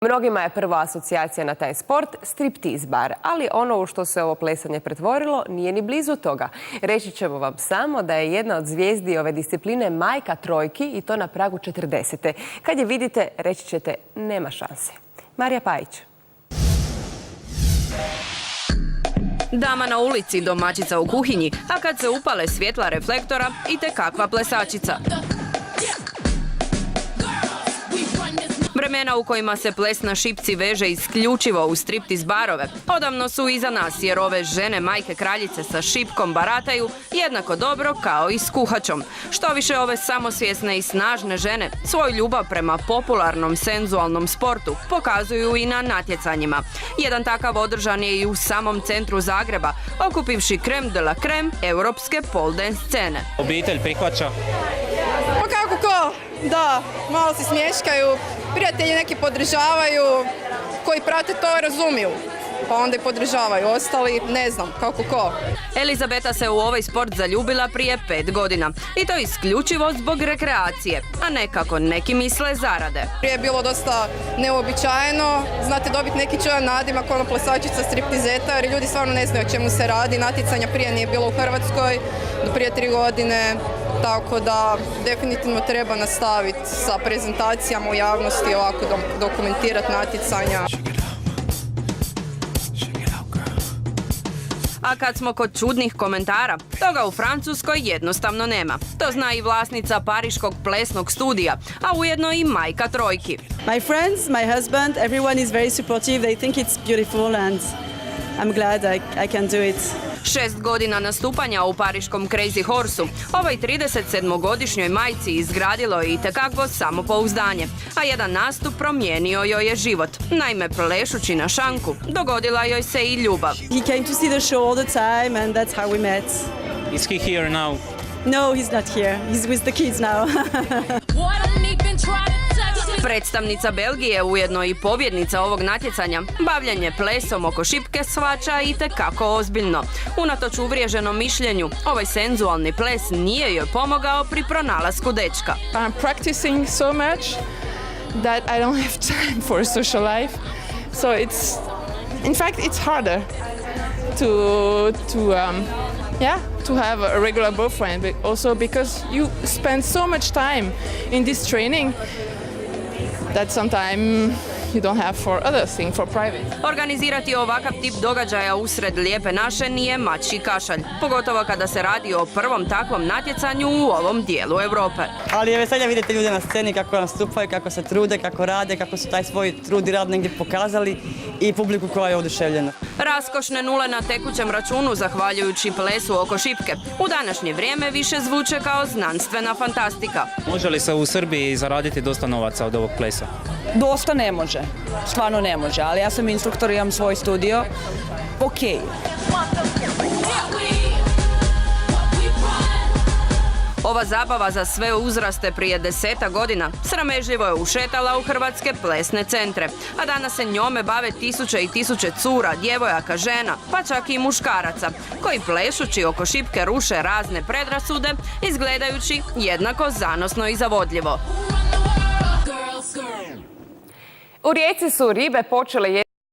Mnogima je prva asocijacija na taj sport striptiz bar, ali ono u što se ovo plesanje pretvorilo nije ni blizu toga. Reći ćemo vam samo da je jedna od zvijezdi ove discipline majka trojki i to na pragu 40. Kad je vidite, reći ćete nema šanse. Marija Pajić. Dama na ulici, domaćica u kuhinji, a kad se upale svjetla reflektora, itekakva plesačica. Vremena u kojima se ples na šipci veže isključivo u striptiz barove odavno su iza nas, jer ove žene majke kraljice sa šipkom barataju jednako dobro kao i s kuhačom. Što više, ove samosvjesne i snažne žene svoju ljubav prema popularnom senzualnom sportu pokazuju i na natjecanjima. Jedan takav održan je i u samom centru Zagreba, okupivši creme de la creme europske pole dance scene. Obitelj prihvaća? Pa kako ko? Da, malo se smješkaju, prijatelji neki podržavaju, koji prate to razumiju, pa onda i podržavaju, ostali ne znam, kako ko. Elizabeta se u ovaj sport zaljubila prije 5 godina i to isključivo zbog rekreacije, a ne kako neki misle zarade. Prije je bilo dosta neuobičajeno, znate, dobiti neki čudan nadimak, ono plesačica striptizeta, jer ljudi stvarno ne znaju o čemu se radi, natjecanja prije nije bilo u Hrvatskoj, do prije 3 godine. Tako da definitivno treba nastaviti sa prezentacijama u javnosti, ovako dokumentirati natjecanja. A kad smo kod čudnih komentara, toga u Francuskoj jednostavno nema. To zna i vlasnica pariškog plesnog studija, a ujedno i majka trojki. My friends, my husband, everyone is very supportive. They think it's beautiful and I'm glad I can do it. 6 godina nastupanja u pariškom Crazy Horseu ovoj 37-godišnjoj majci izgradilo je itekakvo samopouzdanje, a jedan nastup promijenio joj je život. Naime, plešući na šanku, dogodila joj se i ljubav. He came to see the show all the time and that's how we met. Is he here now? No, he's not here. He's with the kids now. Predstavnica Belgije, ujedno i pobjednica ovog natjecanja, bavljanje plesom oko šipke shvaća itekako ozbiljno. Unatoč uvriježenom mišljenju, ovaj senzualni ples nije joj pomogao pri pronalasku dečka. I'm practicing so much that I don't have time for a social life. So it's harder to have a regular boyfriend, but also because you spend so much time in this training that sometimes you don't have for other things, for private. Organizirati ovakav tip događaja usred lijepe naše nije mačji kašalj, pogotovo kada se radi o prvom takvom natjecanju u ovom dijelu Europe. Ali je veselje vidjeti ljude na sceni kako nastupaju, kako se trude, kako rade, kako su taj svoj trud i rad negdje pokazali i publiku koja je oduševljena. Raskošne nule na tekućem računu, zahvaljujući plesu oko šipke, u današnje vrijeme više zvuče kao znanstvena fantastika. Može li se u Srbiji zaraditi dosta novaca od ovog plesa? Dosta ne može, stvarno ne može, ali ja sam instruktor, imam svoj studio, okej. Ova zabava za sve uzraste prije 10 godina sramežljivo je ušetala u hrvatske plesne centre, a danas se njome bave tisuće i tisuće cura, djevojaka, žena, pa čak i muškaraca, koji plešući oko šipke ruše razne predrasude, izgledajući jednako zanosno i zavodljivo. U Rijeci su ribe počele